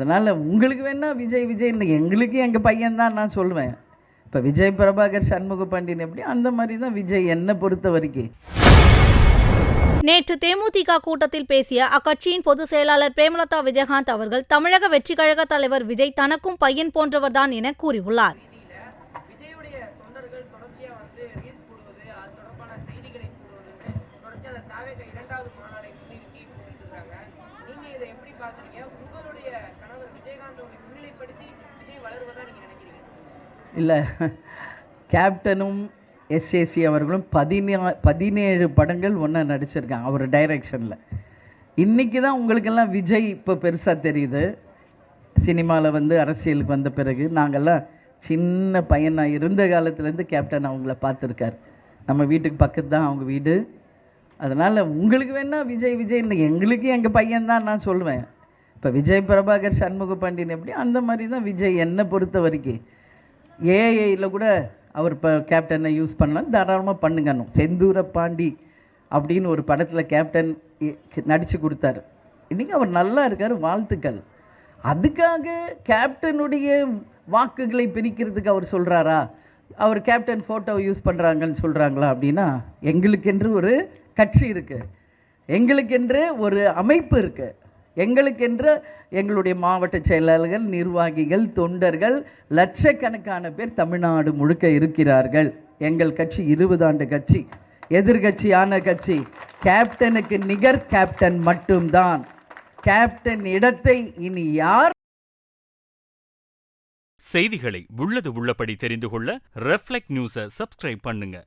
அதனால் உங்களுக்கு வேணால் விஜய் விஜய்னு எங்களுக்கு எங்கள் பையன்தான் நான் சொல்லுவேன். இப்போ விஜய் பிரபாகர் சண்முக பாண்டியன் எப்படி அந்த மாதிரி தான் விஜய் என்னை பொறுத்த வரைக்கும். நேற்று தேமுதிக கூட்டத்தில் பேசிய அக்கட்சியின் பொதுச் செயலாளர் பிரேமலதா விஜயகாந்த் அவர்கள் தமிழக வெற்றி கழக தலைவர் விஜய் தனக்கும் பையன் போன்றவர்தான் என கூறியுள்ளார். இல்லை, கேப்டனும் எஸ்ஏசி அவர்களும் 17 படங்கள் ஒன்றா நடிச்சிருக்காங்க அவர் டைரக்ஷனில். இன்றைக்கி தான் உங்களுக்கெல்லாம் விஜய் இப்போ பெருசாக தெரியுது. சினிமாவில் வந்து அரசியலுக்கு வந்த பிறகு நாங்கள்லாம் சின்ன பையனாக இருந்த காலத்துலேருந்து கேப்டன் அவங்கள பார்த்துருக்கார். நம்ம வீட்டுக்கு பக்கத்து தான் அவங்க வீடு. அதனால் உங்களுக்கு வேணால் விஜய் விஜய்னு எங்களுக்கு எங்கள் பையன்தான் நான் சொல்லுவேன். இப்போ விஜய் பிரபாகர் சண்முக பாண்டியன் எப்படி அந்த மாதிரி தான் விஜய் என்னை பொறுத்த வரைக்கும். ஏஐயில் கூட அவர் இப்போ கேப்டனை யூஸ் பண்ணலாம், தாராளமாக பண்ணுங்கன்னு. செந்தூர பாண்டி அப்படின்னு ஒரு படத்தில் கேப்டன் நடித்து கொடுத்தாரு. இன்றைக்கி அவர் நல்லா இருக்கார், வாழ்த்துக்கள். அதுக்காக கேப்டனுடைய வாக்குகளை பிரிக்கிறதுக்கு அவர் சொல்கிறாரா? அவர் கேப்டன் ஃபோட்டோவை யூஸ் பண்ணுறாங்கன்னு சொல்கிறாங்களா? அப்படின்னா எங்களுக்கென்று ஒரு கட்சி இருக்குது, எங்களுக்கென்று ஒரு அமைப்பு இருக்குது, எங்களுக்கென்று எங்களுடைய மாவட்ட செயலாளர்கள், நிர்வாகிகள், தொண்டர்கள் லட்சக்கணக்கான பேர் தமிழ்நாடு முழுக்க இருக்கிறார்கள். எங்கள் கட்சி 20 ஆண்டு கட்சி, எதிர்கட்சியான கட்சி. கேப்டனுக்கு நிகர் கேப்டன் மட்டும்தான். கேப்டன் இடத்தை இனி யார்? செய்திகளை உள்ளது உள்ளபடி தெரிந்து கொள்ள ரெஃப்ளெக்ட் நியூஸை சப்ஸ்கிரைப் பண்ணுங்க.